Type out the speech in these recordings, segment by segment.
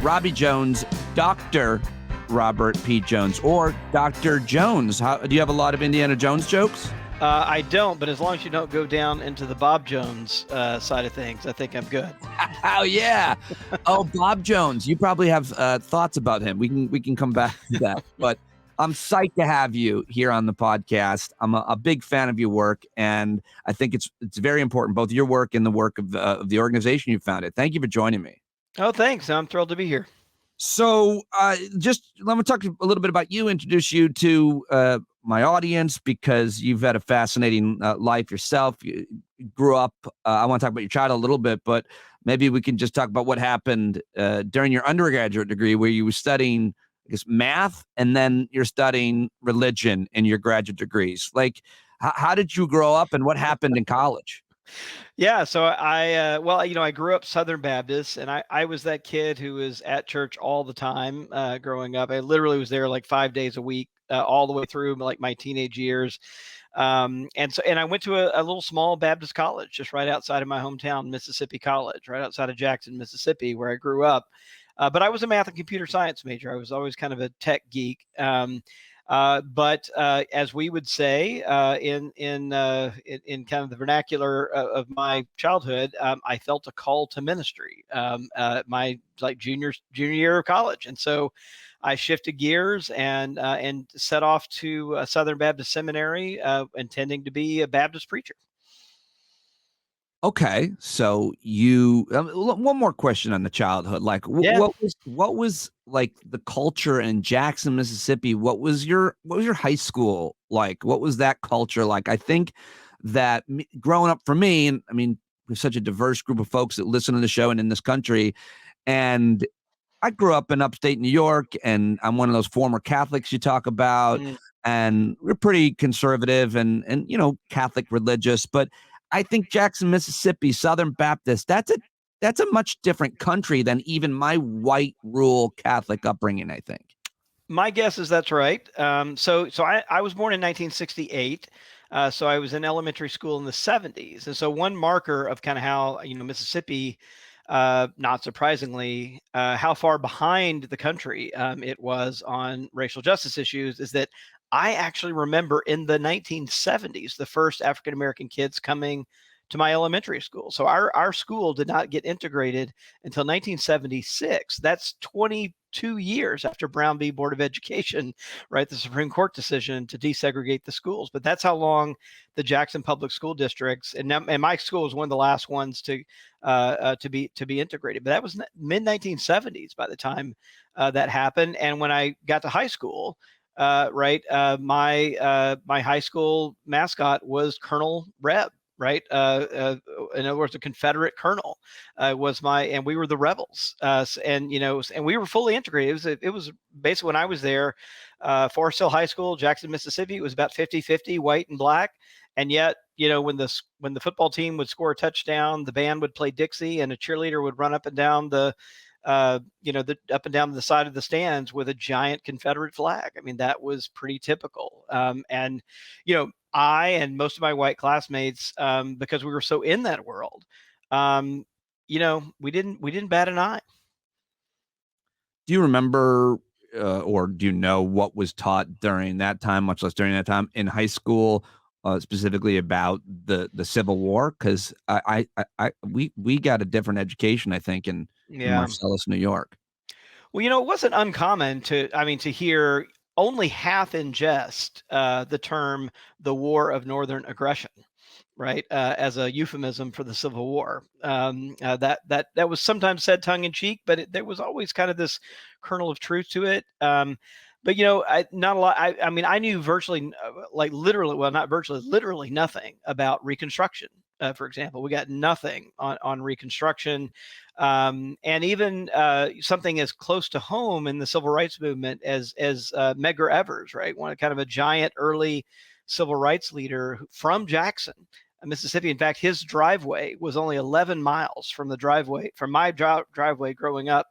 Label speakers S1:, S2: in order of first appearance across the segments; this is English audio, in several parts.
S1: Robbie Jones, Dr. Robert P. Jones, or Dr. Jones. Do you have a lot of Indiana Jones jokes?
S2: I don't, but as long as you don't go down into the Bob Jones side of things, I think I'm good.
S1: Oh yeah. Oh, Bob Jones. You probably have thoughts about him. We can come back to that. But I'm psyched to have you here on the podcast. I'm a big fan of your work, and I think it's very important, both your work and the work of the organization you founded. Thank you for joining me.
S2: Oh, thanks. I'm thrilled to be here.
S1: So just let me talk a little bit about you, introduce you to my audience, because you've had a fascinating life yourself. You grew up, I want to talk about your childhood a little bit, but maybe we can just talk about what happened during your undergraduate degree, where you were studying, I guess, math, and then you're studying religion in your graduate degrees. Like, how did you grow up, and what happened in college?
S2: Yeah, so I grew up Southern Baptist, and I was that kid who was at church all the time growing up. I literally was there like 5 days a week, all the way through like my teenage years. And I went to a little small Baptist college just right outside of my hometown, Mississippi College, right outside of Jackson, Mississippi, where I grew up. But I was a math and computer science major. I was always kind of a tech geek. But as we would say in kind of the vernacular of my childhood, I felt a call to ministry. My like junior year of college, and so I shifted gears and set off to Southern Baptist Seminary, intending to be a Baptist preacher.
S1: Okay, so you one more question on the childhood. Like,
S2: Yeah.
S1: what was like the culture in Jackson, Mississippi? What was your high school like? What was that culture like? I think that growing up for me, and I mean, we're such a diverse group of folks that listen to the show and in this country, and I grew up in upstate New York, and I'm one of those former Catholics you talk about,
S2: Mm.
S1: and we're pretty conservative and Catholic religious, but I think Jackson, Mississippi, Southern Baptist, that's a much different country than even my white rural Catholic upbringing, I think.
S2: My guess is that's right. So I was born in 1968. So I was in elementary school in the 70s. And so one marker of kind of how, Mississippi, not surprisingly, how far behind the country it was on racial justice issues is that I actually remember in the 1970s, the first African American kids coming to my elementary school. So our school did not get integrated until 1976. That's 22 years after Brown v. Board of Education, right? The Supreme Court decision to desegregate the schools. But that's how long the Jackson Public School Districts, and my school was one of the last ones to be integrated. But that was mid 1970s by the time that happened. And when I got to high school, my high school mascot was Colonel Reb. Right. In other words, a Confederate colonel and we were the rebels. And we were fully integrated. It was basically when I was there, Forest Hill High School, Jackson, Mississippi, it was about 50-50 white and black. And yet, when the football team would score a touchdown, the band would play Dixie and a cheerleader would run up and down up and down the side of the stands with a giant Confederate flag. I mean, that was pretty typical. And I and most of my white classmates, because we were so in that world, we didn't bat an eye.
S1: Do you remember or do you know what was taught during that time, much less during that time in high school, specifically about the Civil War? Because we got a different education, I think, in
S2: Yeah.
S1: Marcellus, New York.
S2: Well, it wasn't uncommon to hear only half in jest the term "the War of Northern Aggression," right, as a euphemism for the Civil War. That was sometimes said tongue in cheek, but there was always kind of this kernel of truth to it. But not a lot. I mean, I knew virtually, like literally, well, not virtually, literally nothing about Reconstruction. For example, we got nothing on Reconstruction, and even something as close to home in the civil rights movement as Medgar Evers, right? One kind of a giant early civil rights leader from Jackson, Mississippi. In fact, his driveway was only 11 miles from my driveway growing up,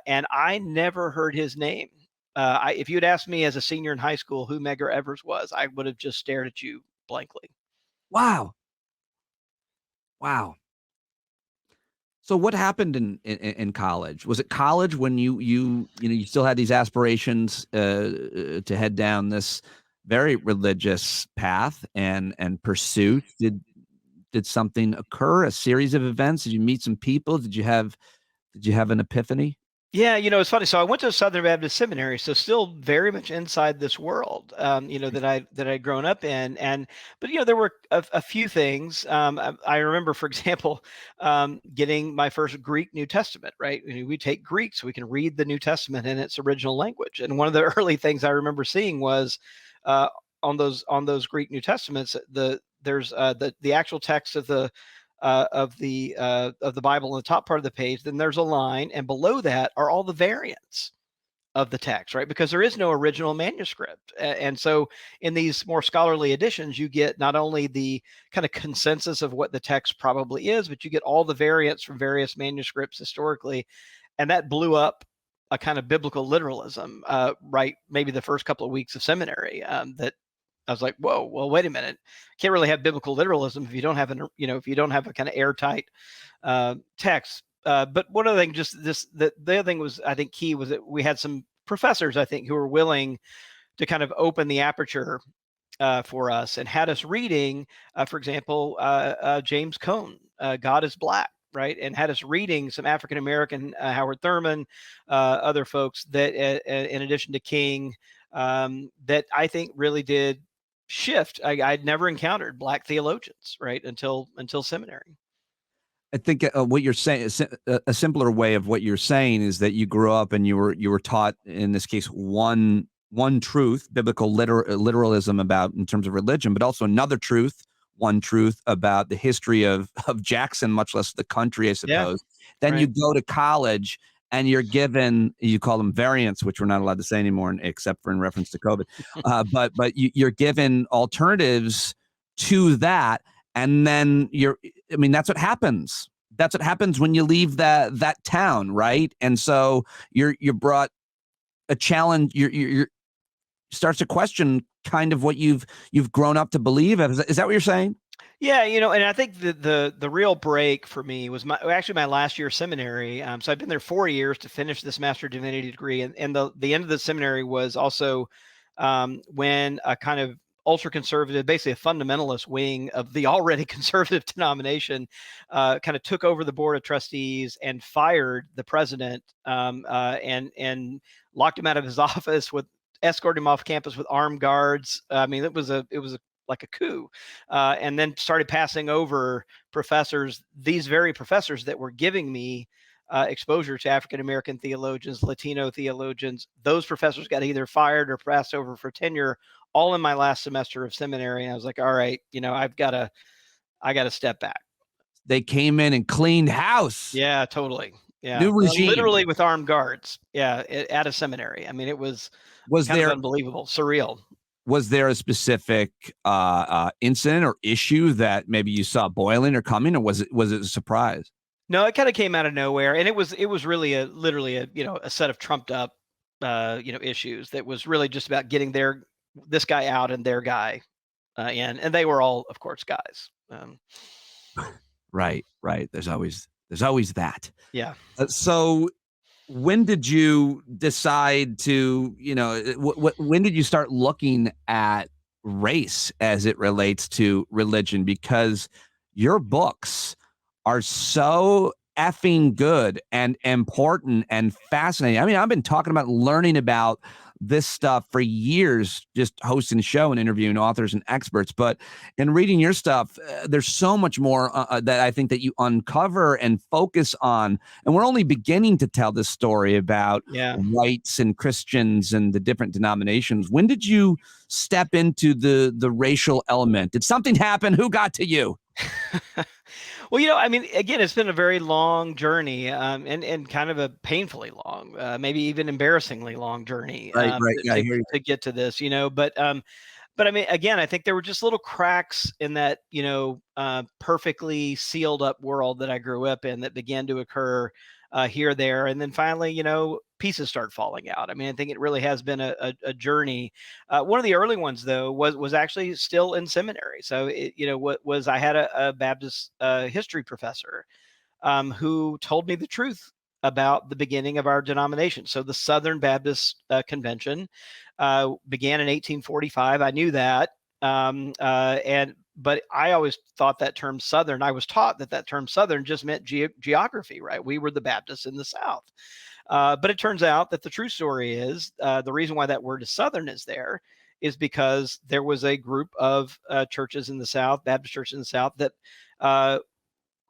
S2: and I never heard his name. If you had asked me as a senior in high school who Medgar Evers was, I would have just stared at you blankly.
S1: Wow. Wow. So what happened in college? Was it college when you still had these aspirations to head down this very religious path and pursuit? Did something occur? A series of events? Did you meet some people? Did you have an epiphany?
S2: Yeah, it's funny. So I went to a Southern Baptist seminary, so still very much inside this world, that I'd grown up in, but there were a few things. I remember, for example, getting my first Greek New Testament. Right, we take Greek so we can read the New Testament in its original language. And one of the early things I remember seeing was uh, on those Greek New Testaments, there's the actual text of the Bible in the top part of the page. Then there's a line, and below that are all the variants of the text, right? Because there is no original manuscript. And so in these more scholarly editions, you get not only the kind of consensus of what the text probably is, but you get all the variants from various manuscripts historically. And that blew up a kind of biblical literalism, right? Maybe the first couple of weeks of seminary, that I was like, whoa, well, wait a minute. Can't really have biblical literalism if you don't have if you don't have a kind of airtight text. But one other thing, just the other thing was, I think, key was that we had some professors, I think, who were willing to kind of open the aperture for us and had us reading, for example, James Cone, God is Black, right? And had us reading some African American, Howard Thurman, other folks that, in addition to King, that I think really did shift. I'd never encountered Black theologians, right, until seminary.
S1: I think what you're saying is a simpler way of what you're saying is that you grew up and you were taught, in this case, one truth, biblical literalism about in terms of religion, but also another truth, one truth about the history of Jackson, much less the country, I
S2: Yeah,
S1: suppose. Then you
S2: right.
S1: go to college and you're given, you call them variants, which we're not allowed to say anymore, except for in reference to COVID. But you're given alternatives to that, and then I mean, that's what happens. That's what happens when you leave that town, right? And so you're brought a challenge. You're starts to question kind of what you've grown up to believe. Is that what you're saying?
S2: Yeah, and I think the real break for me was actually my last year of seminary. So I've been there 4 years to finish this Master of Divinity degree, and the end of the seminary was also when a kind of ultra conservative, basically a fundamentalist wing of the already conservative denomination, kind of took over the board of trustees and fired the president, and locked him out of his office, with escorted him off campus with armed guards. I mean, it was like a coup, and then started passing over professors, these very professors that were giving me exposure to African American theologians, Latino theologians. Those professors got either fired or passed over for tenure, all in my last semester of seminary. And I was like, all right, I got to step back.
S1: They came in and cleaned house.
S2: Yeah, totally.
S1: New
S2: Yeah,
S1: regime.
S2: literally with armed guards. Yeah, at a seminary. I mean, it was
S1: Was
S2: kind of
S1: there
S2: unbelievable, surreal.
S1: was there a specific incident or issue that maybe you saw boiling or coming, or was it a surprise?
S2: No, it kind of came out of nowhere, and it was really literally a set of trumped up issues that was really just about getting this guy out and their guy in, and they were all, of course, guys.
S1: Right, right. There's always that.
S2: Yeah.
S1: So when did you decide to, when did you start looking at race as it relates to religion? Because your books are so effing good and important and fascinating. I mean, I've been talking about learning about this stuff for years, just hosting a show and interviewing authors and experts. But in reading your stuff, there's so much more that I think that you uncover and focus on. And we're only beginning to tell this story about
S2: Yeah.
S1: whites and Christians and the different denominations. When did you step into the racial element? Did something happen? Who got to you?
S2: Well, I mean, again, it's been a very long journey, and kind of a painfully long, maybe even embarrassingly long journey,
S1: Right, right. Yeah, I
S2: to
S1: hear you.
S2: to get to this. But I mean, again, I think there were just little cracks in that, perfectly sealed up world that I grew up in that began to occur here, there, and then finally, pieces start falling out. I mean, I think it really has been a journey. One of the early ones, though, was actually still in seminary. So, what was, I had a Baptist history professor who told me the truth about the beginning of our denomination. So the Southern Baptist Convention began in 1845. I knew that, but I always thought that term Southern. I was taught that term Southern just meant geography, right? We were the Baptists in the South. But it turns out that the true story is the reason why that word is Southern is there is because there was a group of churches in the South, Baptist churches in the South, that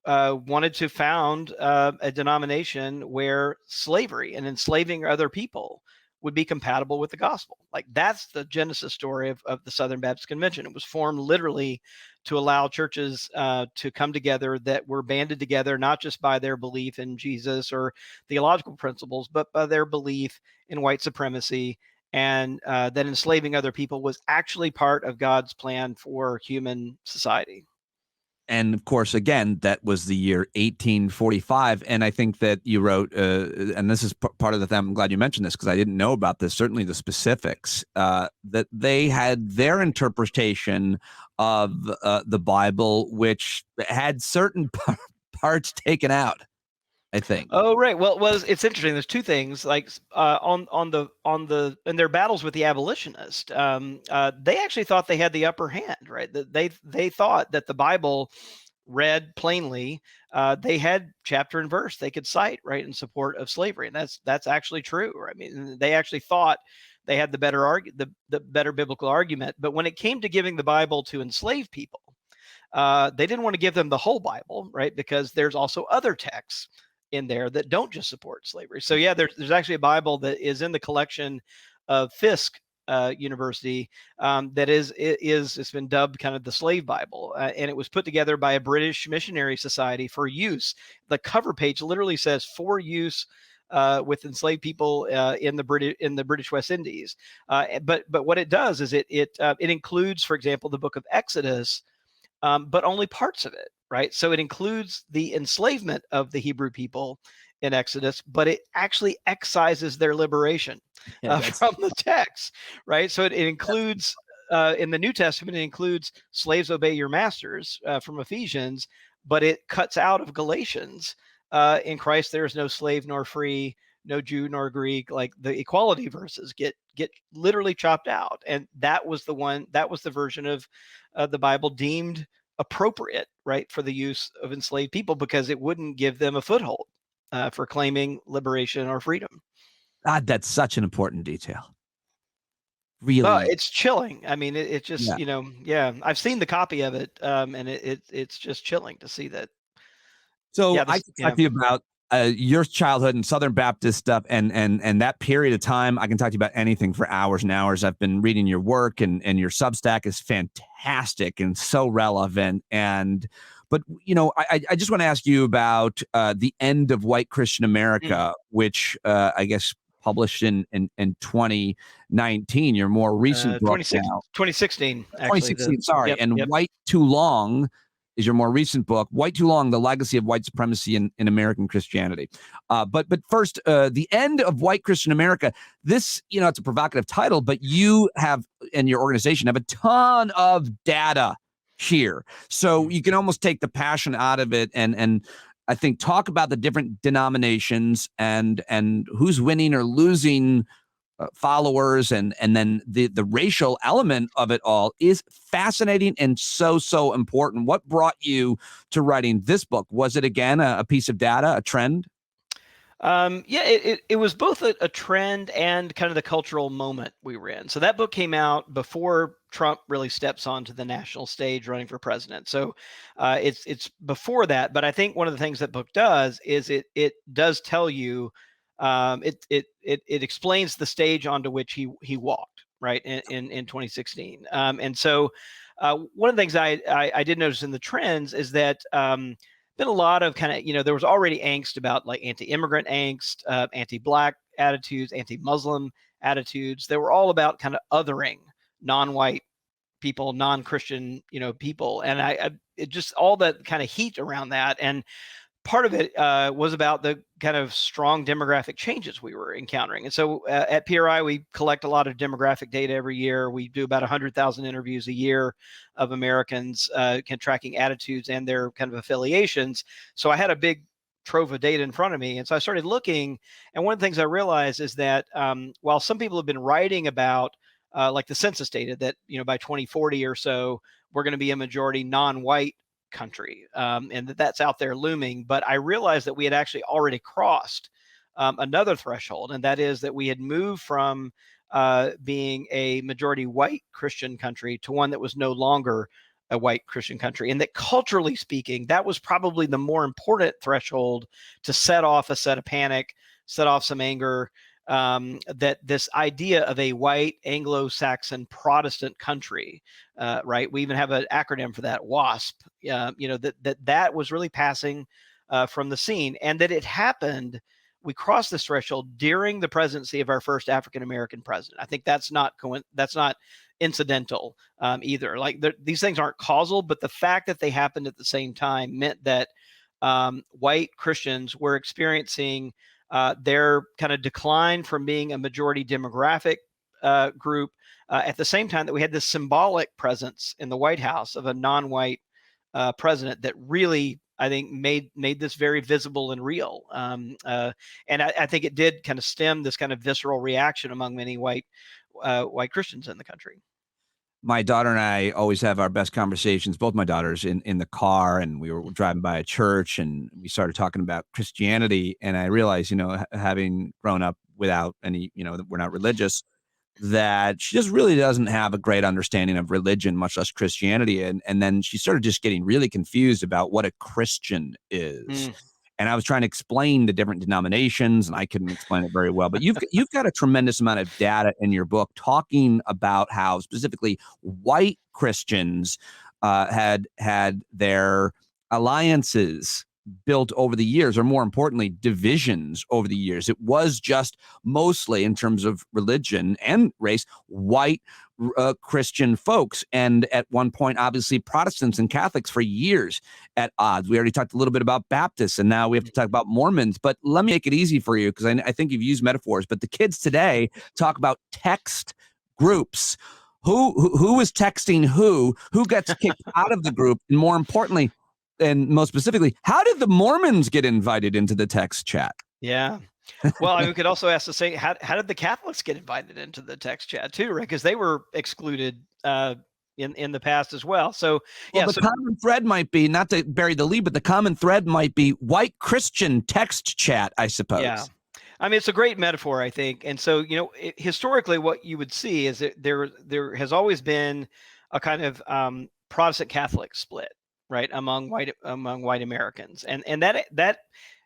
S2: wanted to found a denomination where slavery and enslaving other people would be compatible with the gospel. Like, that's the genesis story of the Southern Baptist Convention. It was formed literally to allow churches to come together that were banded together, not just by their belief in Jesus or theological principles, but by their belief in white supremacy, and that enslaving other people was actually part of God's plan for human society.
S1: And of course, again, that was the year 1845. And I think that you wrote, and this is part of the thing. I'm glad you mentioned this because I didn't know about this, certainly the specifics, that they had their interpretation of the Bible, which had certain parts taken out, I think.
S2: Oh, right. Well, it's interesting. There's two things. Like in their battles with the abolitionist, they actually thought they had the upper hand, right? That they thought that the Bible read plainly. They had chapter and verse they could cite, right, in support of slavery, and that's actually true. I mean, they actually thought they had the better biblical argument. But when it came to giving the Bible to enslaved people, they didn't want to give them the whole Bible, right? Because there's also other texts in there that don't just support slavery. So yeah, there's actually a Bible that is in the collection of Fisk University that it's been dubbed kind of the Slave Bible, and it was put together by a British missionary society for use. The cover page literally says for use with enslaved people in the British West Indies. But what it does is it includes, for example, the book of Exodus, but only parts of it, right? So it includes the enslavement of the Hebrew people in Exodus, but it actually excises their liberation from the text, right? So it includes, in the New Testament, it includes slaves obey your masters from Ephesians, but it cuts out of Galatians. In Christ, there is no slave nor free, no Jew nor Greek. Like, the equality verses get literally chopped out. And that was the version of the Bible deemed appropriate, right, for the use of enslaved people, because it wouldn't give them a foothold for claiming liberation or freedom.
S1: God, that's such an important detail. Really,
S2: it's chilling. I mean, it just, I've seen the copy of it, and it's just chilling to see that.
S1: So I can talk to you about your childhood and Southern Baptist stuff, and that period of time. I can talk to you about anything for hours and hours. I've been reading your work, and your Substack is fantastic and so relevant. But I just want to ask you about the end of White Christian America, which I guess published in 2019. Your more recent book,
S2: 2016. Actually,
S1: 2016. Sorry, White Too Long is your more recent book, White Too Long, The Legacy of White Supremacy in American Christianity. But first, the end of White Christian America. This, it's a provocative title, but you have, and your organization have, a ton of data here. So you can almost take the passion out of it and I think talk about the different denominations and who's winning or losing followers, and then the racial element of it all is fascinating and so important. What brought you to writing this book? Was it, again, a piece of data, a trend?
S2: It was both a trend and kind of the cultural moment we were in. So that book came out before Trump really steps onto the national stage running for president. So it's before that. But I think one of the things that book does is it does tell you, it explains the stage onto which he walked, right, in 2016. And so one of the things I did notice in the trends is that been a lot of kind of, there was already angst about, like, anti-immigrant angst, anti-Black attitudes, anti-Muslim attitudes. They were all about kind of othering non-white people, non-Christian, people. And it just all that kind of heat around that. And part of it was about the kind of strong demographic changes we were encountering. And so at PRI, we collect a lot of demographic data every year. We do about 100,000 interviews a year of Americans tracking attitudes and their kind of affiliations. So I had a big trove of data in front of me. And so I started looking, and one of the things I realized is that while some people have been writing about like the census data that, by 2040 or so, we're going to be a majority non-white country, and that's out there looming. But I realized that we had actually already crossed another threshold, and that is that we had moved from being a majority white Christian country to one that was no longer a white Christian country. And that culturally speaking, that was probably the more important threshold to set off a set of panic, set off some anger, that this idea of a white Anglo-Saxon Protestant country, right? We even have an acronym for that, WASP, that was really passing from the scene, and that it happened. We crossed this threshold during the presidency of our first African-American president. I think that's not incidental either. Like these things aren't causal, but the fact that they happened at the same time meant that white Christians were experiencing their kind of decline from being a majority demographic group at the same time that we had this symbolic presence in the White House of a non-white president that really, I think, made this very visible and real. And I think it did kind of stem this kind of visceral reaction among many white Christians in the country.
S1: My daughter and I always have our best conversations, both my daughters, in the car, and we were driving by a church, and we started talking about Christianity. And I realized, having grown up without any, we're not religious, that she just really doesn't have a great understanding of religion, much less Christianity. And then she started just getting really confused about what a Christian is. And I was trying to explain the different denominations, and I couldn't explain it very well. But you've got a tremendous amount of data in your book talking about how specifically white Christians had their alliances built over the years, or more importantly, divisions over the years. It was just mostly, in terms of religion and race, white Christian folks. And at one point, obviously, Protestants and Catholics for years at odds. We already talked a little bit about Baptists, and now we have to talk about Mormons. But let me make it easy for you, because I think you've used metaphors, but the kids today talk about text groups. Who is texting who gets kicked out of the group, and more importantly, and most specifically, how did the Mormons get invited into the text chat?
S2: Yeah. Well, we could also ask the same, how did the Catholics get invited into the text chat too, right? Because they were excluded in the past as well. So,
S1: well, the common thread might be, not to bury the lead, but the common thread might be white Christian text chat, I suppose.
S2: Yeah. I mean, it's a great metaphor, I think. And so, historically, what you would see is that there has always been a kind of Protestant Catholic split, right, among white Americans, and that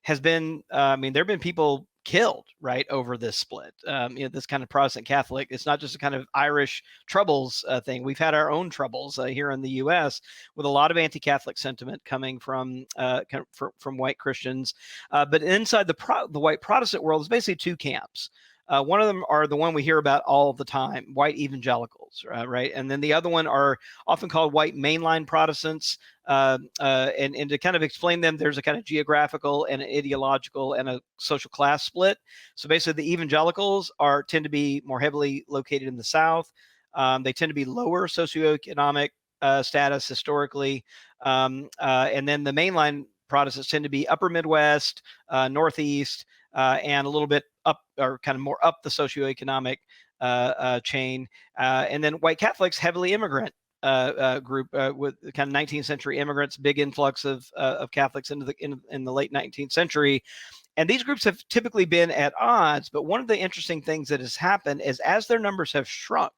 S2: has been, there have been people killed, right, over this split. This kind of Protestant Catholic. It's not just a kind of Irish troubles thing. We've had our own troubles here in the U.S. with a lot of anti-Catholic sentiment coming from white Christians. But inside the white Protestant world, there's basically two camps. One of them are the one we hear about all the time, white evangelicals, right? And then the other one are often called white mainline Protestants. And to kind of explain them, there's a kind of geographical and an ideological and a social class split. So basically, the evangelicals tend to be more heavily located in the South. They tend to be lower socioeconomic status historically. And then the mainline Protestants tend to be upper Midwest, Northeast, and a little bit up, or kind of more up the socioeconomic chain. And then white Catholics, heavily immigrant group with kind of 19th century immigrants, big influx of Catholics in the late 19th century. And these groups have typically been at odds. But one of the interesting things that has happened is, as their numbers have shrunk,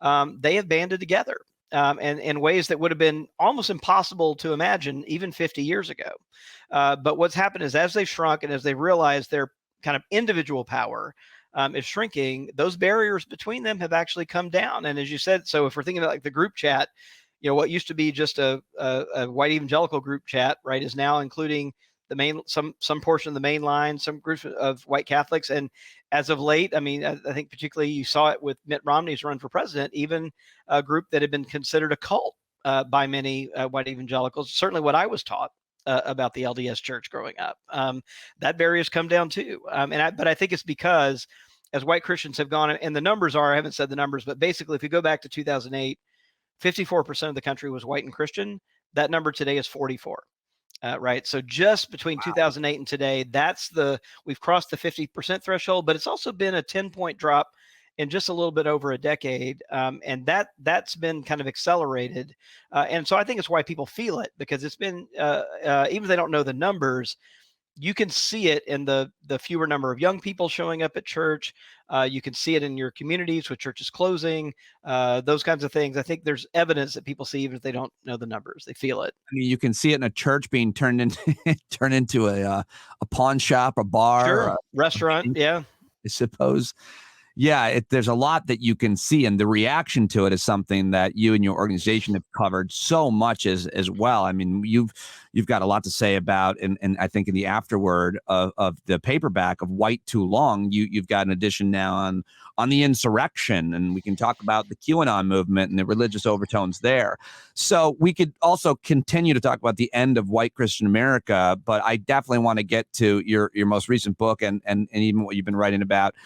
S2: they have banded together. And in ways that would have been almost impossible to imagine even 50 years ago. But what's happened is, as they've shrunk and as they realize their kind of individual power is shrinking, those barriers between them have actually come down. And as you said, so if we're thinking about like the group chat, what used to be just a white evangelical group chat, right, is now including some portion of the main line, some groups of white Catholics. And as of late, I think particularly you saw it with Mitt Romney's run for president, even a group that had been considered a cult by many white evangelicals, certainly what I was taught about the LDS Church growing up. That barrier's come down too. But I think it's because as white Christians have gone, and the numbers are, I haven't said the numbers, but basically if you go back to 2008, 54% of the country was white and Christian. That number today is 44. right? So just between
S1: Wow.
S2: 2008 and today, we've crossed the 50% threshold, but it's also been a 10-point drop in just a little bit over a decade, and that's been kind of accelerated, and so I think it's why people feel it, because it's been even if they don't know the numbers, you can see it in the fewer number of young people showing up at church. You can see it in your communities with churches closing, those kinds of things. I think there's evidence that people see even if they don't know the numbers. They feel it.
S1: I mean, you can see it in a church being turned into turned into a pawn shop, a bar,
S2: Sure. Restaurant.
S1: bank,
S2: Yeah.
S1: I suppose. Yeah, there's a lot that you can see, and the reaction to it is something that you and your organization have covered so much as well. I mean, you've got a lot to say about, and I think in the afterword of the paperback of White Too Long, you've got an edition now on the insurrection, and we can talk about the QAnon movement and the religious overtones there. So we could also continue to talk about the end of white Christian America, but I definitely want to get to your most recent book and even what you've been writing about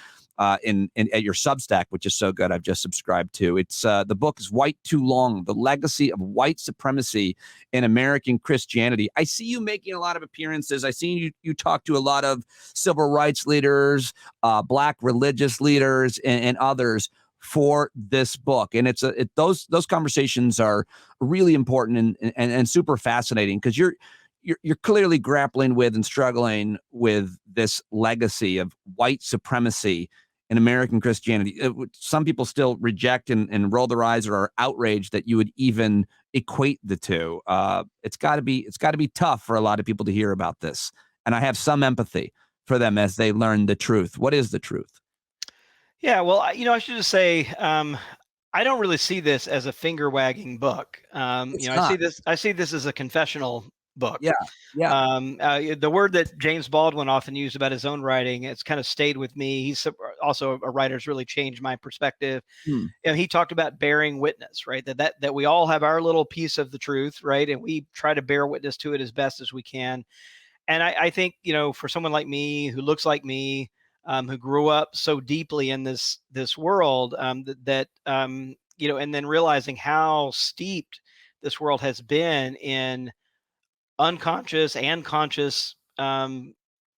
S1: in at your Substack, which is so good. I've just subscribed to. It's the book is White Too Long: The Legacy of White Supremacy in American Christianity. I see you making a lot of appearances. I see you talk to a lot of civil rights leaders, Black religious leaders, and others for this book, and those conversations are really important and super fascinating, because you're clearly grappling with and struggling with this legacy of white supremacy in American Christianity. Some people still reject and roll their eyes or are outraged that you would even equate the two. It's got to be tough for a lot of people to hear about this, and I have some empathy for them as they learn the truth. What is the truth?
S2: Yeah. Well, I should just say, I don't really see this as a finger wagging book.
S1: It's
S2: I
S1: not.
S2: see this as a confessional book.
S1: Yeah, yeah.
S2: The word that James Baldwin often used about his own writing, it's kind of stayed with me. He's also a writer who's really changed my perspective.
S1: Hmm.
S2: And he talked about bearing witness, right? That we all have our little piece of the truth, right? And we try to bear witness to it as best as we can. And I think, for someone like me who looks like me, who grew up so deeply in this world, and then realizing how steeped this world has been in unconscious and conscious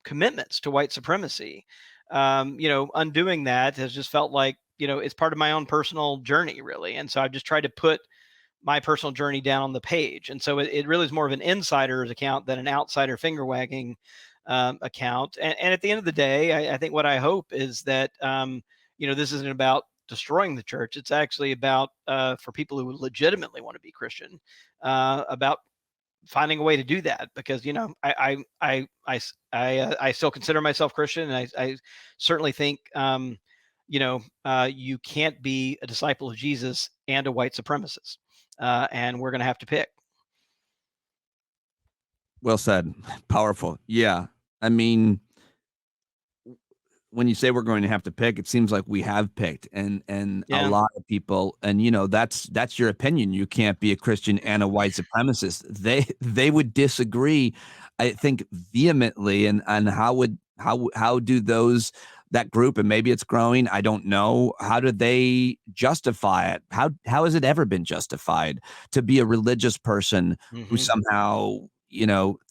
S2: commitments to white supremacy. Undoing that has just felt like, it's part of my own personal journey, really. And so I've just tried to put my personal journey down on the page. And so it really is more of an insider's account than an outsider finger wagging account. And at the end of the day, I think what I hope is that, this isn't about destroying the church. It's actually about, for people who legitimately want to be Christian, about finding a way to do that, because I still consider myself Christian, and I certainly think you can't be a disciple of Jesus and a white supremacist, and we're going to have to pick.
S1: Well said. Powerful. Yeah. I mean, when you say we're going to have to pick, it seems like we have picked, and a
S2: Yeah.
S1: lot of people, and that's your opinion. You can't be a Christian and a white supremacist. They would disagree, I think, vehemently. And how do that group, and maybe it's growing, I don't know, how do they justify it? How has it ever been justified to be a religious person who
S2: Hmm.
S1: somehow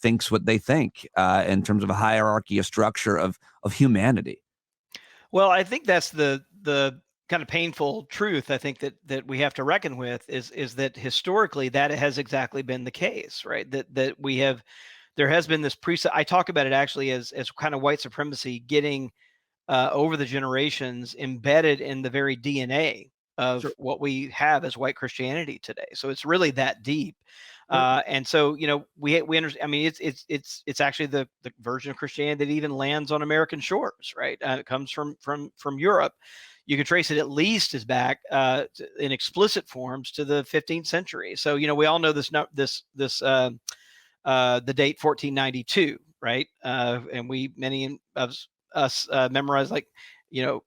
S1: thinks what they think in terms of a hierarchy, a structure of humanity?
S2: Well, I think that's the kind of painful truth. I think that we have to reckon with is that historically that has exactly been the case, right? That there has been this preset. I talk about it actually as kind of white supremacy getting over the generations embedded in the very DNA of
S1: Sure.
S2: what we have as white Christianity today. So it's really that deep.
S1: Sure.
S2: And so, we understand. I mean, it's actually the version of Christianity that even lands on American shores, right? It comes from Europe. You can trace it at least as back in explicit forms to the 15th century. So, we all know the date 1492, right? And many of us memorize, like,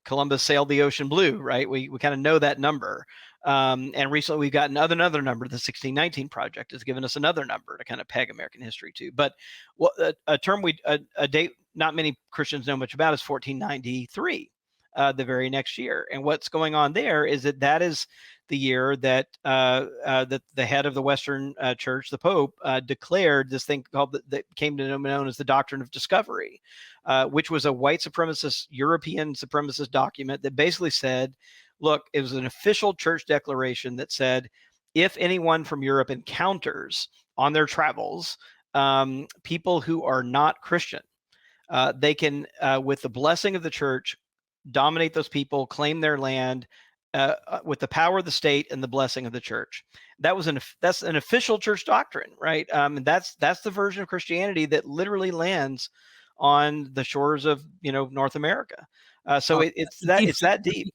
S2: Columbus sailed the ocean blue, right? We kind of know that number. And recently we've gotten another number. The 1619 Project has given us another number to kind of peg American history to. But a date not many Christians know much about is 1493. the very next year. And what's going on there is that is the year that that the head of the Western Church, the Pope, declared this thing called that came to be known as the Doctrine of Discovery, which was a white supremacist, European supremacist document that basically said, look, it was an official church declaration that said, if anyone from Europe encounters on their travels people who are not Christian, they can, with the blessing of the church, dominate those people, claim their land with the power of the state and the blessing of the church. That's an official church doctrine, right? And that's the version of Christianity that literally lands on the shores of North America. So it's that deep.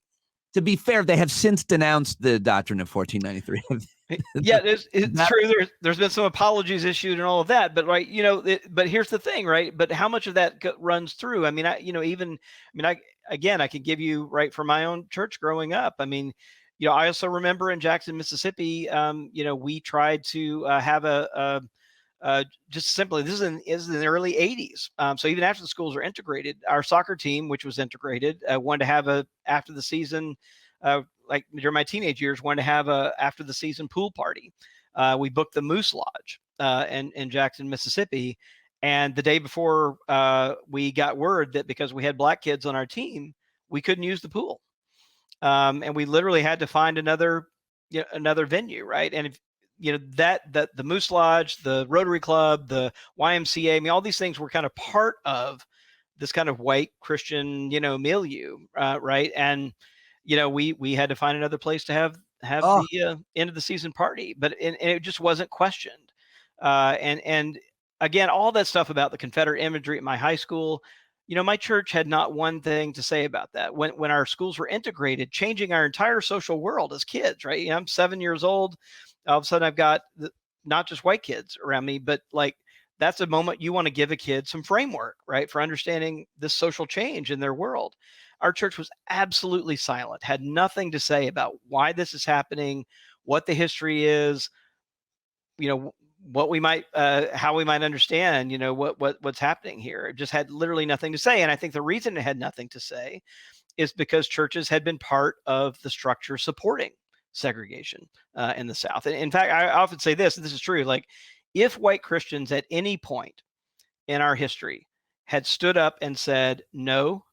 S1: To be fair, they have since denounced the doctrine of 1493.
S2: Yeah, it's true. There's been some apologies issued and all of that, but right, but here's the thing, right? But how much of that runs through? I mean, I could give you right from my own church growing up. I mean, I also remember in Jackson, Mississippi, we tried to have just simply, this is in the early 80s. So even after the schools are integrated, our soccer team, which was integrated, wanted to have after the season, like during my teenage years, wanted to have a after the season pool party. We booked the Moose Lodge in Jackson, Mississippi. And the day before, we got word that because we had black kids on our team, we couldn't use the pool. And we literally had to find another venue, right? And if that the Moose Lodge, the Rotary Club, the YMCA, I mean, all these things were kind of part of this kind of white Christian, milieu, right? And we had to find another place to have the end of the season party, but and it just wasn't questioned. And again, all that stuff about the Confederate imagery at my high school, my church had not one thing to say about that. When our schools were integrated, changing our entire social world as kids, right? I'm 7 years old. All of a sudden I've got not just white kids around me, but like that's a moment you want to give a kid some framework, right? For understanding this social change in their world. Our church was absolutely silent, had nothing to say about why this is happening, what the history is, what we might, how we might understand, what's happening here. It just had literally nothing to say. And I think the reason it had nothing to say is because churches had been part of the structure supporting segregation in the South. And in fact, I often say this is true. Like, if white Christians at any point in our history had stood up and said no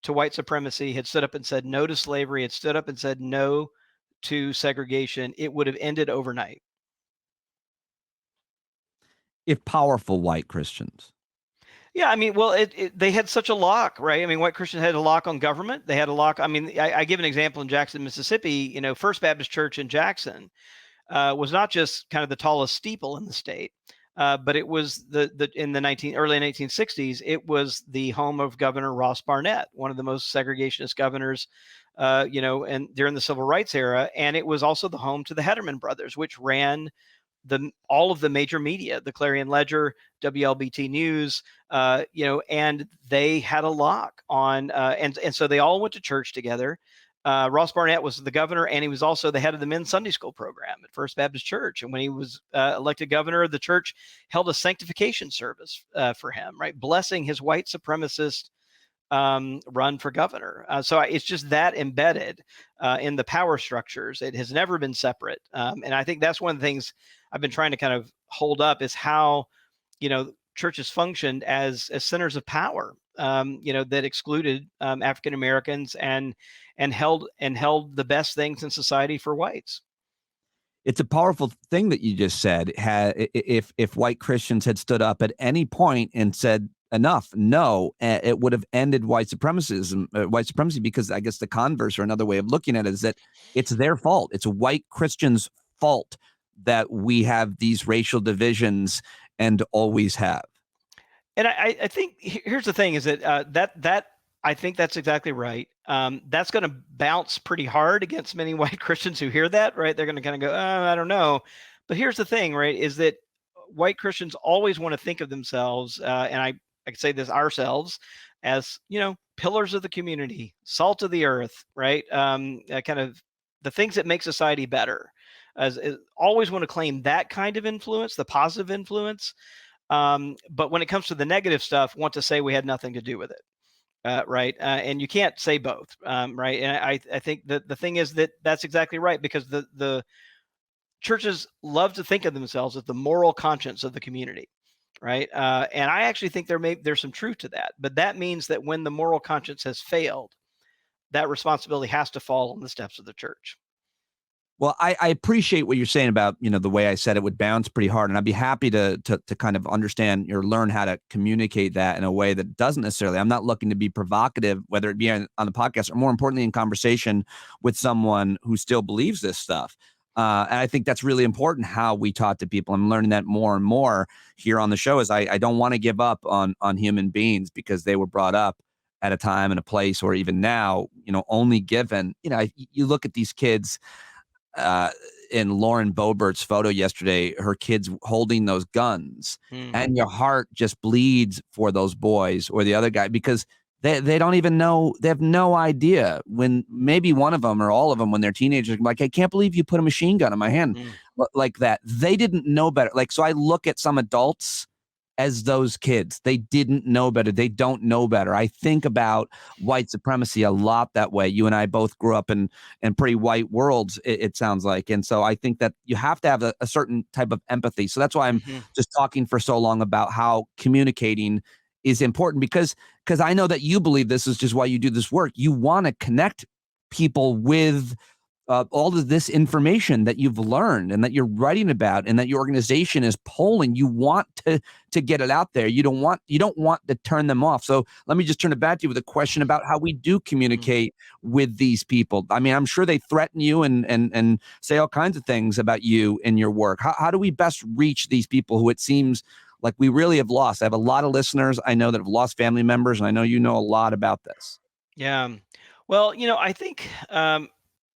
S2: to white supremacy, had stood up and said no to slavery, had stood up and said no to segregation, it would have ended overnight.
S1: If powerful white Christians.
S2: Yeah, I mean, well, they had such a lock, right? I mean, white Christians had a lock on government. They had a lock. I mean, I give an example in Jackson, Mississippi. First Baptist Church in Jackson was not just kind of the tallest steeple in the state, but it was in the early 1960s. It was the home of Governor Ross Barnett, one of the most segregationist governors, and during the Civil Rights era. And it was also the home to the Hederman brothers, which ran all of the major media, the Clarion Ledger, WLBT News, and they had a lock on, and so they all went to church together. Ross Barnett was the governor, and he was also the head of the men's Sunday school program at First Baptist Church. And when he was elected governor, the church held a sanctification service for him, right, blessing his white supremacist run for governor. So it's just that embedded in the power structures. It has never been separate. And I think that's one of the things I've been trying to kind of hold up is how, churches functioned as centers of power, that excluded African Americans and held the best things in society for whites.
S1: It's a powerful thing that you just said. If white Christians had stood up at any point and said enough, no, it would have ended white supremacy, because I guess the converse, or another way of looking at it, is that it's their fault. It's white Christians' fault that we have these racial divisions and always have.
S2: And I think here's the thing is that that I think that's exactly right. That's going to bounce pretty hard against many white Christians who hear that, right? They're going to kind of go, I don't know. But here's the thing, right, is that white Christians always want to think of themselves, and I could say this, ourselves, as, pillars of the community, salt of the earth, right? Kind of the things that make society better. As always want to claim that kind of influence, the positive influence. But when it comes to the negative stuff, want to say we had nothing to do with it. right? And you can't say both, right? And I think that the thing is that that's exactly right, because the churches love to think of themselves as the moral conscience of the community, right? And I actually think there's some truth to that, but that means that when the moral conscience has failed, that responsibility has to fall on the steps of the church.
S1: Well, I appreciate what you're saying about, the way I said it would bounce pretty hard, and I'd be happy to kind of understand or learn how to communicate that in a way that doesn't necessarily. I'm not looking to be provocative, whether it be on the podcast or more importantly in conversation with someone who still believes this stuff. And I think that's really important how we talk to people. I'm learning that more and more here on the show. Is I don't want to give up on human beings because they were brought up at a time and a place, or even now, only given. You look at these kids uh, in Lauren Boebert's photo yesterday, her kids holding those guns,
S2: Mm,
S1: and your heart just bleeds for those boys or the other guy, because they don't even know. They have no idea when maybe one of them or all of them, when they're teenagers, like, I can't believe you put a machine gun in my hand
S2: mm,
S1: like that. They didn't know better. Like, so I look at some adults as those kids. They didn't know better. They don't know better. I think about white supremacy a lot that way. You and I both grew up in pretty white worlds, it sounds like. And so I think that you have to have a certain type of empathy. So that's why I'm
S2: mhm,
S1: just talking for so long about how communicating is important, because I know that you believe this is just why you do this work. You want to connect people with all of this information that you've learned and that you're writing about and that your organization is polling. You want to get it out there. You don't want to turn them off. So let me just turn it back to you with a question about how we do
S2: mm.
S1: communicate with these people. I mean, I'm sure they threaten you and say all kinds of things about you and your work. How do we best reach these people who it seems like we really have lost? I have a lot of listeners I know that have lost family members, and I know you know a lot about this.
S2: Yeah. Well, I think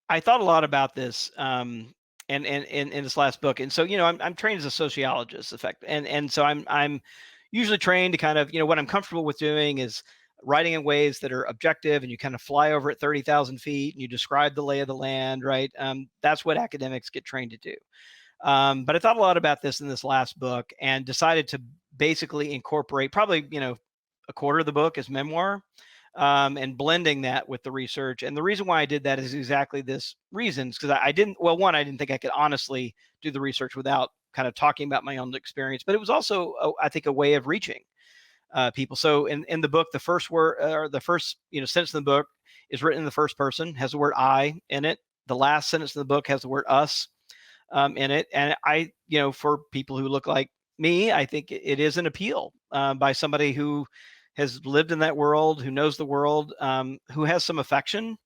S2: I thought a lot about this, and in this last book, and so I'm trained as a sociologist, effect, and so I'm usually trained to kind of what I'm comfortable with doing is writing in ways that are objective, and you kind of fly over at 30,000 feet and you describe the lay of the land, right? That's what academics get trained to do. But I thought a lot about this in this last book and decided to basically incorporate probably a quarter of the book as memoir, and blending that with the research. And the reason why I did that is exactly this reasons, because I didn't, well, one, I didn't think I could honestly do the research without kind of talking about my own experience, but it was also, I think, a way of reaching people. So in the book, the first word or the first sentence in the book is written in the first person, has the word I in it. The last sentence in the book has the word us in it. And for people who look like me, I think it is an appeal by somebody who has lived in that world, who knows the world, who has some affection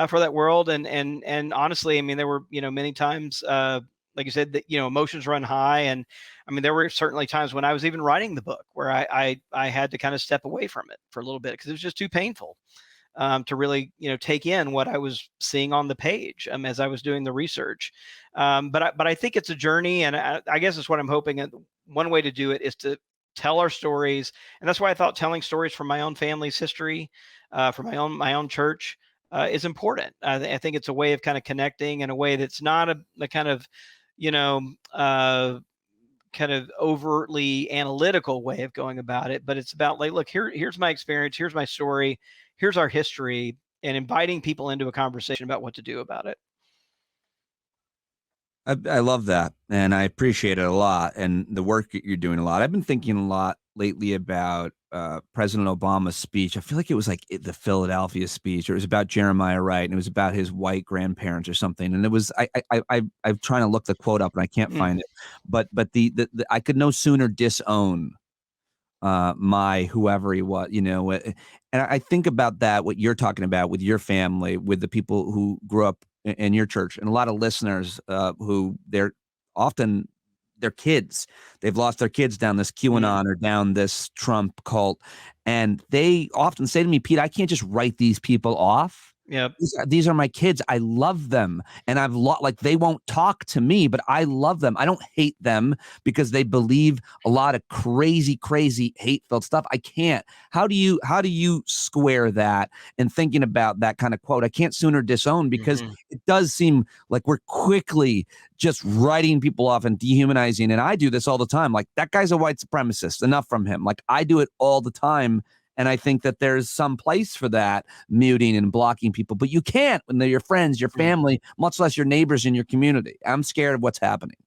S2: for that world. And honestly, I mean, there were many times, like you said, that emotions run high, and I mean, there were certainly times when I was even writing the book where I had to kind of step away from it for a little bit because it was just too painful to really take in what I was seeing on the page as I was doing the research. But I think it's a journey, and I guess it's what I'm hoping. And one way to do it is to tell our stories, and that's why I thought telling stories from my own family's history, from my own church, is important. I think it's a way of kind of connecting in a way that's not a kind of you know. Kind of overtly analytical way of going about it, but it's about like, look, here's my experience, here's my story, here's our history, and inviting people into a conversation about what to do about it.
S1: I love that, and I appreciate it a lot, and the work that you're doing a lot. I've been thinking a lot lately about President Obama's speech. I feel like it was like the Philadelphia speech, or it was about Jeremiah Wright, and it was about his white grandparents or something. And it was I'm trying to look the quote up, and I can't
S2: Mm,
S1: find it. But the I could no sooner disown my whoever he was, and I think about that, what you're talking about with your family, with the people who grew up in your church, and a lot of listeners who they're often their kids, they've lost their kids down this
S2: mm,
S1: QAnon or down this Trump cult, and they often say to me, Pete, I can't just write these people off.
S2: yep.
S1: These are my kids. I love them. And like, they won't talk to me, but I love them. I don't hate them because they believe a lot of crazy, crazy hate-filled stuff. I can't. How do you square that and thinking about that kind of quote? I can't sooner disown, because
S2: Hmm.
S1: it does seem like we're quickly just writing people off and dehumanizing. And I do this all the time. Like, that guy's a white supremacist. Enough from him. Like, I do it all the time. And I think that there's some place for that, muting and blocking people, but you can't when they're your friends, your family, much less your neighbors in your community. I'm scared of what's happening.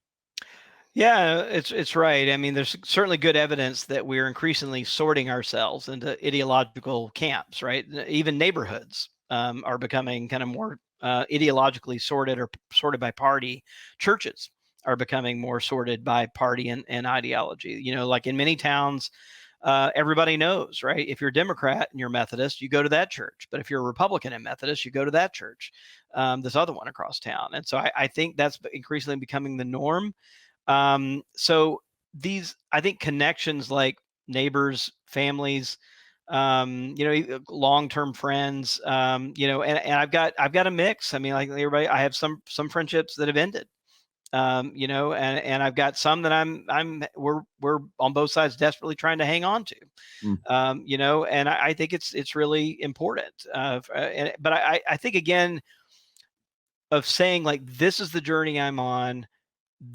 S2: Yeah, it's right. I mean, there's certainly good evidence that we're increasingly sorting ourselves into ideological camps, right? Even neighborhoods are becoming kind of more ideologically sorted or sorted by party. Churches are becoming more sorted by party and ideology. You know, like in many towns, everybody knows, right? If you're a Democrat and you're Methodist, you go to that church. But if you're a Republican and Methodist, you go to that church, this other one across town. And so I think that's increasingly becoming the norm. So these, I think, connections like neighbors, families, long-term friends, and I've got a mix. I mean, like everybody, I have some friendships that have ended, and I've got some that we're on both sides desperately trying to hang on to,
S1: Mm.
S2: and I think it's really important. But I think again of saying like, this is the journey I'm on.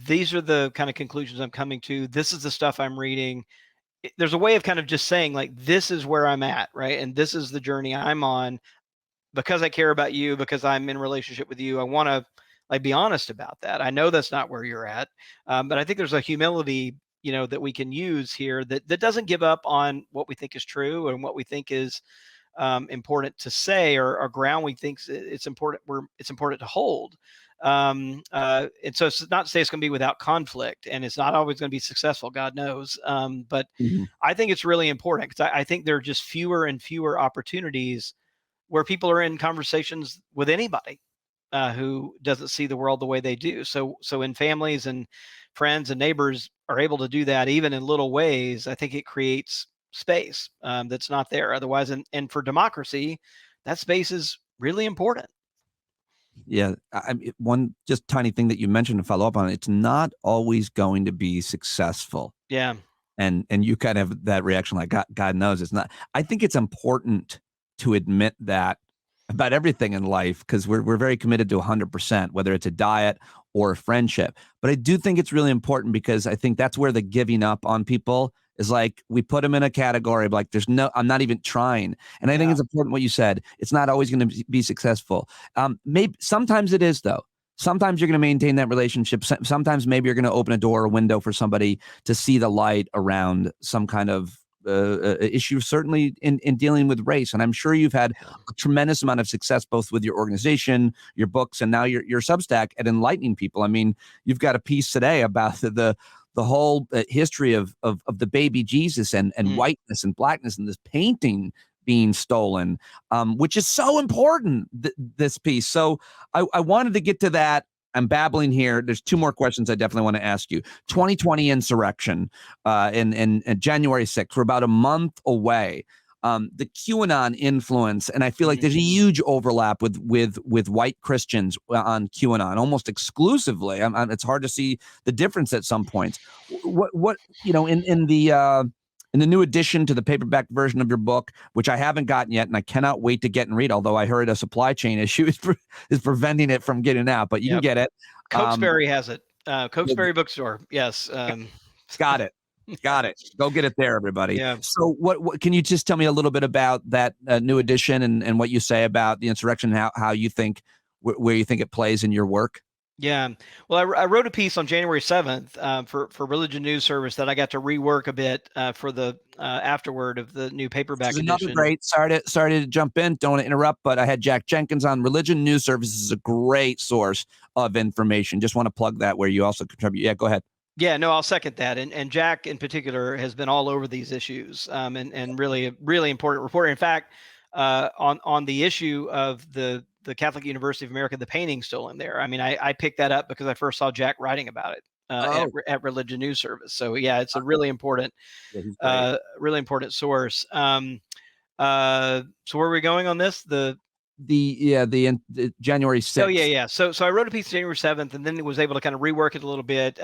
S2: These are the kind of conclusions I'm coming to. This is the stuff I'm reading. There's a way of kind of just saying like, this is where I'm at, right? And this is the journey I'm on because I care about you, because I'm in relationship with you. I want to like be honest about that. I know that's not where you're at, but I think there's a humility, that we can use here that doesn't give up on what we think is true and what we think is important to say, or ground we think it's important to hold. And so it's not to say it's going to be without conflict, and it's not always going to be successful, God knows. But
S1: Mhm.
S2: I think it's really important because I think there are just fewer and fewer opportunities where people are in conversations with anybody who doesn't see the world the way they do. So in families and friends and neighbors are able to do that even in little ways. I think it creates space that's not there otherwise. And for democracy, that space is really important.
S1: Yeah, one just tiny thing that you mentioned to follow up on, it's not always going to be successful.
S2: Yeah.
S1: And you kind of have that reaction like, God knows it's not. I think it's important to admit that about everything in life because we're very committed to 100%, whether it's a diet or a friendship. But I do think it's really important because I think that's where the giving up on people is like we put them in a category of like, I'm not even trying. And I think
S2: Yeah.
S1: it's important what you said. It's not always going to be successful. Maybe sometimes it is though. Sometimes you're going to maintain that relationship. Sometimes maybe you're going to open a door or a window for somebody to see the light around some kind of issue, certainly in dealing with race. And I'm sure you've had a tremendous amount of success, both with your organization, your books, and now your Substack at enlightening people. I mean, you've got a piece today about the whole history of the baby Jesus and
S2: Mm.
S1: whiteness and blackness and this painting being stolen, which is so important, this piece. So I wanted to get to that. I'm babbling here. There's two more questions I definitely want to ask you. 2020 insurrection in January 6th. We're about a month away. The QAnon influence, and I feel like there's a huge overlap with white Christians on QAnon, almost exclusively. It's hard to see the difference at some points. What in the new addition to the paperback version of your book, which I haven't gotten yet, and I cannot wait to get and read, although I heard a supply chain issue is preventing it from getting out, but you can get it.
S2: Cokesbury has it. Cokesbury Bookstore. Yes.
S1: Got it. Got it. Go get it there, everybody.
S2: Yeah.
S1: So what can you just tell me a little bit about that new edition and what you say about the insurrection, and how you think, where you think it plays in your work?
S2: Yeah. Well, I wrote a piece on January 7th for Religion News Service that I got to rework a bit for the afterword of the new paperback
S1: This is another
S2: edition.
S1: great. Sorry to jump in. Don't want to interrupt, but I had Jack Jenkins on. Religion News Service is a great source of information. Just want to plug that where you also contribute. Yeah, go ahead.
S2: Yeah, no, I'll second that. And Jack in particular has been all over these issues, and really, really important reporter. In fact, on the issue of the Catholic University of America, the painting still in there. I mean, I picked that up because I first saw Jack writing about it at Religion News Service. So yeah, it's a really important,
S1: Yeah, he's great.
S2: really important source. So where are we going on this? The
S1: January 6th.
S2: Oh yeah. So I wrote a piece January 7th, and then was able to kind of rework it a little bit.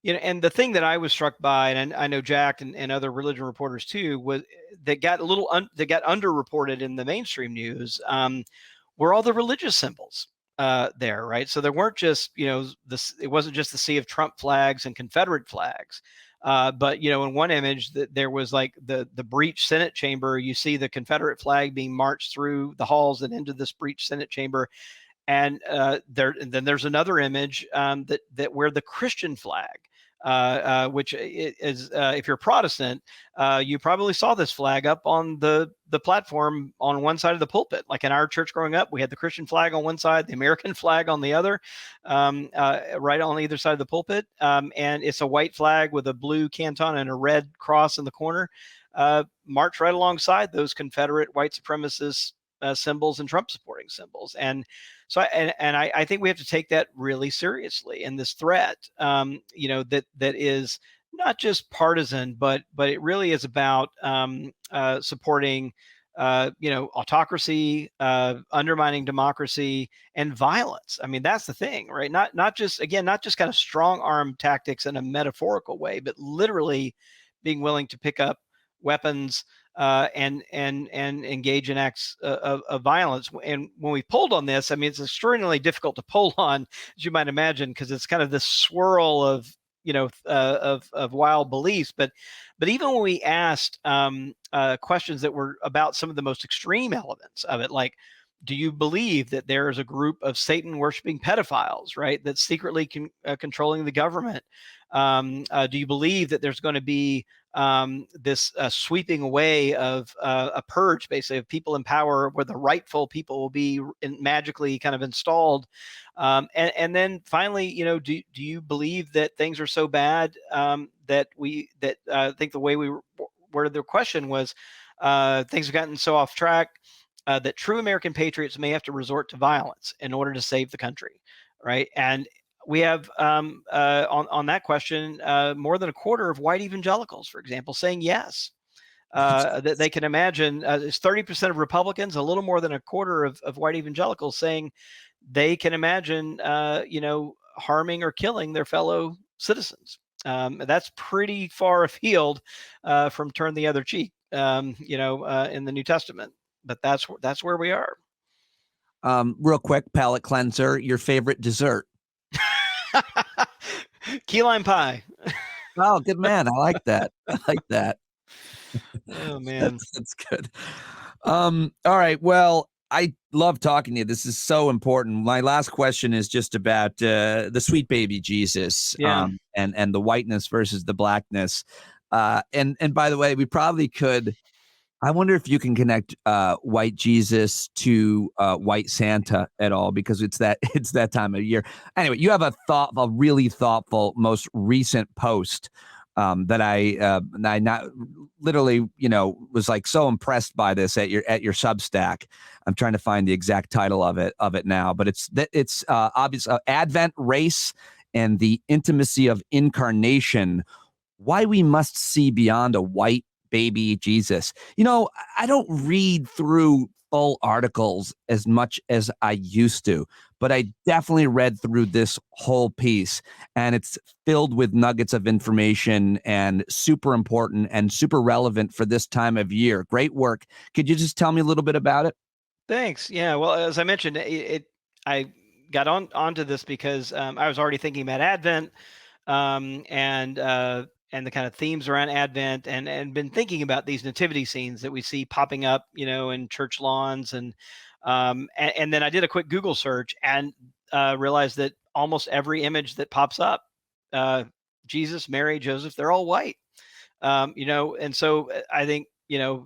S2: And the thing that I was struck by, and I know Jack and other religion reporters too, was that got underreported in the mainstream news, were all the religious symbols there, right? So there weren't just, it wasn't just the sea of Trump flags and Confederate flags. But in one image that there was like the breached Senate chamber. You see the Confederate flag being marched through the halls and into this breached Senate chamber. And then there's another image that where the Christian flag, which is if you're Protestant, you probably saw this flag up on the platform on one side of the pulpit. Like in our church growing up, we had the Christian flag on one side, the American flag on the other, right on either side of the pulpit. And it's a white flag with a blue canton and a red cross in the corner. March right alongside those Confederate white supremacist symbols and Trump supporting symbols. And so I think we have to take that really seriously. And this threat, that is not just partisan, but it really is about supporting, autocracy, undermining democracy, and violence. I mean, that's the thing, right? Not just kind of strong arm tactics in a metaphorical way, but literally being willing to pick up weapons and engage in acts of violence. And when we pulled on this, I mean, it's extraordinarily difficult to pull on, as you might imagine, because it's kind of this swirl of of wild beliefs. But even when we asked questions that were about some of the most extreme elements of it, like, do you believe that there is a group of Satan worshiping pedophiles, right, that's secretly controlling the government? Do you believe that there's going to be this sweeping away of a purge, basically, of people in power, where the rightful people will be magically kind of installed? And then finally, do you believe that things are so bad that I think the way we worded the question was things have gotten so off track that true American patriots may have to resort to violence in order to save the country, right? And we have on that question more than a quarter of white evangelicals, for example, saying yes. That they can imagine. It's 30% of Republicans, a little more than a quarter of white evangelicals saying they can imagine, harming or killing their fellow citizens. That's pretty far afield from turn the other cheek, in the New Testament. But that's where we are.
S1: Real quick, palate cleanser, your favorite dessert?
S2: Key lime pie.
S1: Oh, good man. I like that. I like that.
S2: Oh man,
S1: that's good. All right. Well, I love talking to you. This is so important. My last question is just about the sweet baby Jesus,
S2: Yeah.
S1: and the whiteness versus the blackness. And by the way, we probably could. I wonder if you can connect white Jesus to white Santa at all, because it's that time of year. Anyway, you have a really thoughtful, most recent post that I not literally, was like so impressed by this at your Substack. I'm trying to find the exact title of it now, but it's obvious Advent, Race, and the Intimacy of Incarnation. Why we must see beyond a white baby Jesus. I don't read through full articles as much as I used to, but I definitely read through this whole piece, and it's filled with nuggets of information and super important and super relevant for this time of year. Great work. Could you just tell me a little bit about it?
S2: Thanks. Yeah. Well, as I mentioned, I got onto this because I was already thinking about Advent, and the kind of themes around Advent, and been thinking about these nativity scenes that we see popping up, in church lawns, and then I did a quick Google search and realized that almost every image that pops up, Jesus, Mary, Joseph, they're all white, and so I think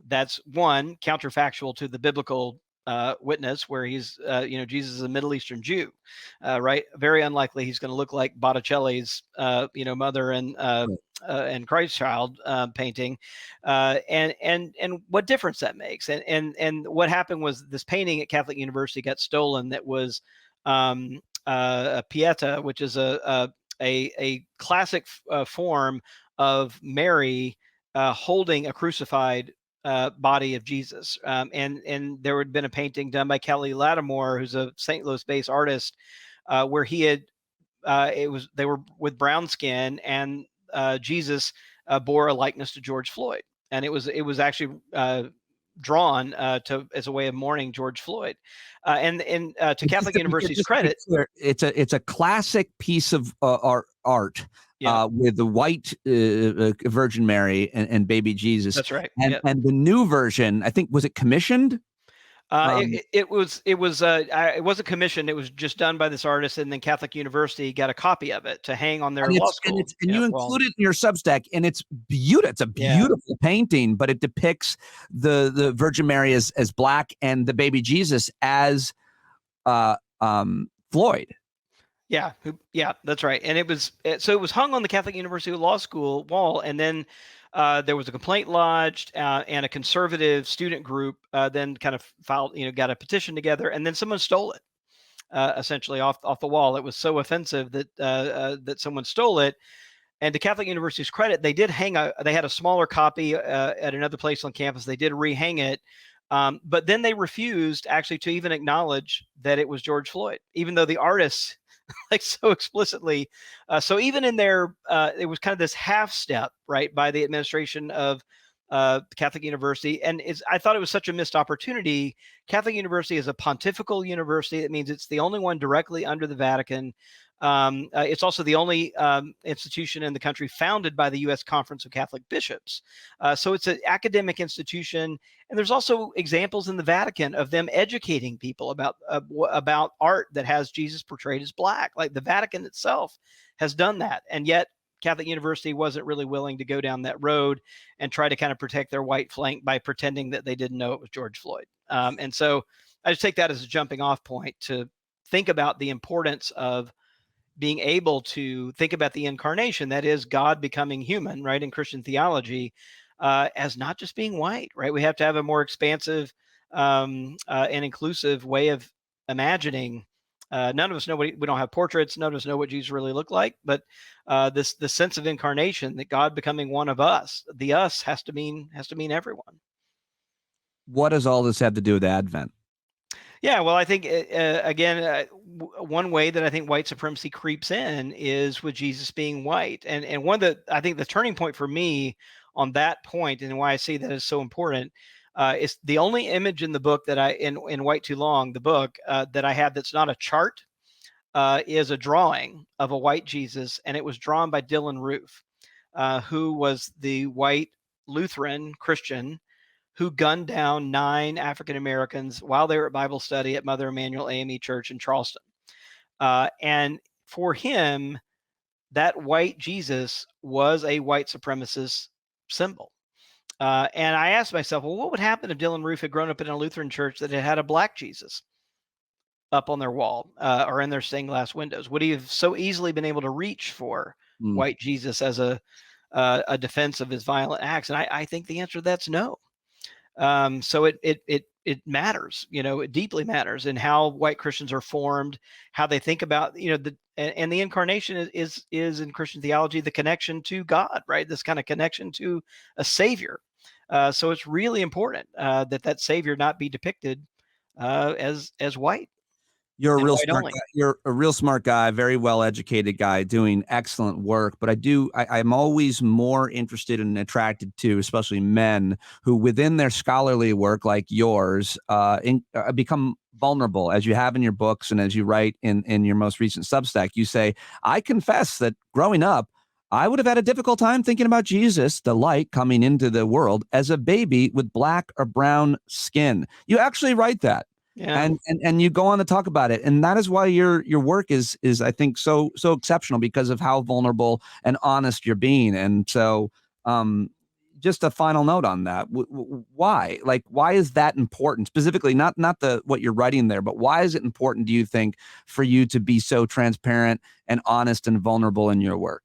S2: that's one counterfactual to the biblical witness, where he's Jesus is a Middle Eastern Jew, right? Very unlikely he's going to look like Botticelli's mother and Christ child painting, and what difference that makes. And what happened was this painting at Catholic University got stolen. That was a Pieta, which is a classic form of Mary holding a crucified body of Jesus. And there had been a painting done by Kelly Lattimore, who's a St. Louis-based artist, where he had they were with brown skin, and Jesus bore a likeness to George Floyd, and it was actually drawn as a way of mourning George Floyd. And to Catholic University's credit,
S1: it's a classic piece of art.
S2: Yeah.
S1: with the white Virgin Mary and baby Jesus,
S2: That's right.
S1: and
S2: Yeah.
S1: the new version, I think, was it commissioned? Um,
S2: It wasn't commissioned. It was just done by this artist, and then Catholic University got a copy of it to hang on their law school,
S1: and you
S2: wall.
S1: include it in your Substack, and it's beautiful. It's a
S2: Yeah.
S1: beautiful painting, but it depicts the Virgin Mary as black and the baby Jesus as Floyd.
S2: Yeah, that's right. And it was hung on the Catholic University Law School wall, and then there was a complaint lodged, and a conservative student group then kind of filed, got a petition together, and then someone stole it, essentially off the wall. It was so offensive that someone stole it. And to Catholic University's credit, they did they had a smaller copy at another place on campus. They did rehang it. But then they refused actually to even acknowledge that it was George Floyd, even though the artists like so explicitly. So even in there, it was kind of this half step, right, by the administration of Catholic University. And I thought it was such a missed opportunity. Catholic University is a pontifical university. That means it's the only one directly under the Vatican. It's also the only institution in the country founded by the U.S. Conference of Catholic Bishops. So it's an academic institution, and there's also examples in the Vatican of them educating people about art that has Jesus portrayed as black. Like the Vatican itself has done that, and yet Catholic University wasn't really willing to go down that road and try to kind of protect their white flank by pretending that they didn't know it was George Floyd. And so I just take that as a jumping off point to think about the importance of being able to think about the incarnation, that is God becoming human, right, in Christian theology, as not just being white, right? We have to have a more expansive and inclusive way of imagining. None of us know we don't have portraits. None of us know what Jesus really looked like, but the sense of incarnation, that God becoming one of us, the us has to mean everyone.
S1: What does all this have to do with Advent?
S2: Yeah, well, I think again, one way that I think white supremacy creeps in is with Jesus being white, and one of I think the turning point for me on that point, and why I see that is so important, is the only image in the book that in White Too Long, the book that I have that's not a chart, is a drawing of a white Jesus, and it was drawn by Dylan Roof, who was the white Lutheran Christian who gunned down 9 African Americans while they were at Bible study at Mother Emanuel AME Church in Charleston. And for him, that white Jesus was a white supremacist symbol. And I asked myself, well, what would happen if Dylan Roof had grown up in a Lutheran church that had a black Jesus up on their wall or in their stained glass windows? Would he have so easily been able to reach for white Jesus as a defense of his violent acts? And I think the answer to that's no. So it matters, it deeply matters in how white Christians are formed, how they think about, and the incarnation is in Christian theology, the connection to God, right? This kind of connection to a savior. So it's really important that savior not be depicted as white.
S1: You're a real
S2: white
S1: smart
S2: only.
S1: guy. You're a real smart guy, very well educated guy, doing excellent work. But I'm always more interested and attracted to, especially men who, within their scholarly work like yours, become vulnerable, as you have in your books and as you write in your most recent Substack. You say, I confess that growing up, I would have had a difficult time thinking about Jesus, the light coming into the world, as a baby with black or brown skin. You actually write that.
S2: Yeah.
S1: And you go on to talk about it, and that is why your work is I think so exceptional, because of how vulnerable and honest you're being. And so just a final note on that, why is that important specifically, not what you're writing there, but why is it important, do you think, for you to be so transparent and honest and vulnerable in your work?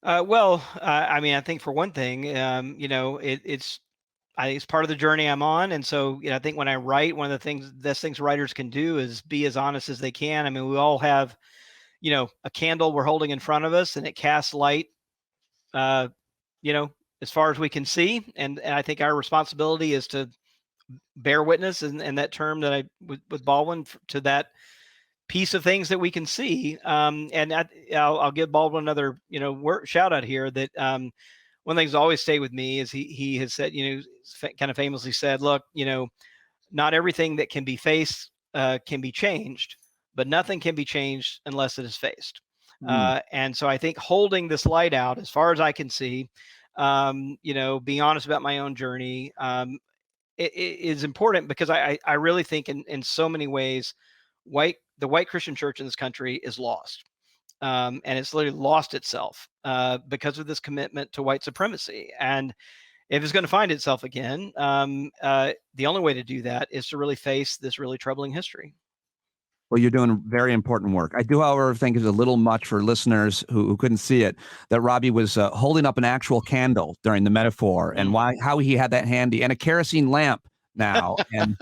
S2: Well, I mean, I think for one thing, it's part of the journey I'm on. And so, I think when I write, one of the best things writers can do is be as honest as they can. I mean, we all have, a candle we're holding in front of us, and it casts light, as far as we can see. And I think our responsibility is to bear witness, and that term that with Baldwin, to that piece of things that we can see. And I'll give Baldwin another, shout out here, that one of the things that always stay with me is he has said, kind of famously said, look, not everything that can be faced can be changed, but nothing can be changed unless it is faced. And so I think holding this light out as far as I can see, being honest about my own journey, it is important because I really think in so many ways, the white Christian church in this country is lost. And it's literally lost itself because of this commitment to white supremacy. And if it's going to find itself again, the only way to do that is to really face this really troubling history.
S1: Well, you're doing very important work. I do, however, think it's a little much for listeners who couldn't see it, that Robbie was holding up an actual candle during the metaphor, and how he had that handy, and a kerosene lamp now, and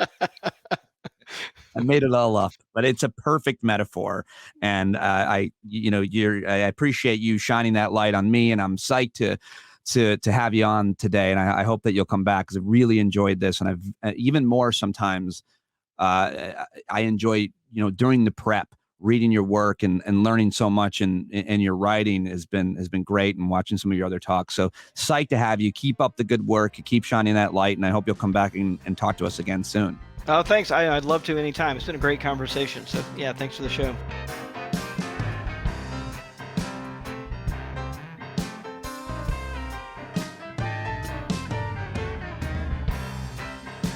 S1: I made it all up. But it's a perfect metaphor, and I appreciate you shining that light on me, and I'm psyched to have you on today, and I hope that you'll come back because I really enjoyed this, and I've even more sometimes. I enjoy, during the prep, reading your work and learning so much, and your writing has been great, and watching some of your other talks. So psyched to have you. Keep up the good work. Keep shining that light, and I hope you'll come back and talk to us again soon.
S2: Oh, thanks. I'd love to anytime. It's been a great conversation. So yeah, thanks for the show.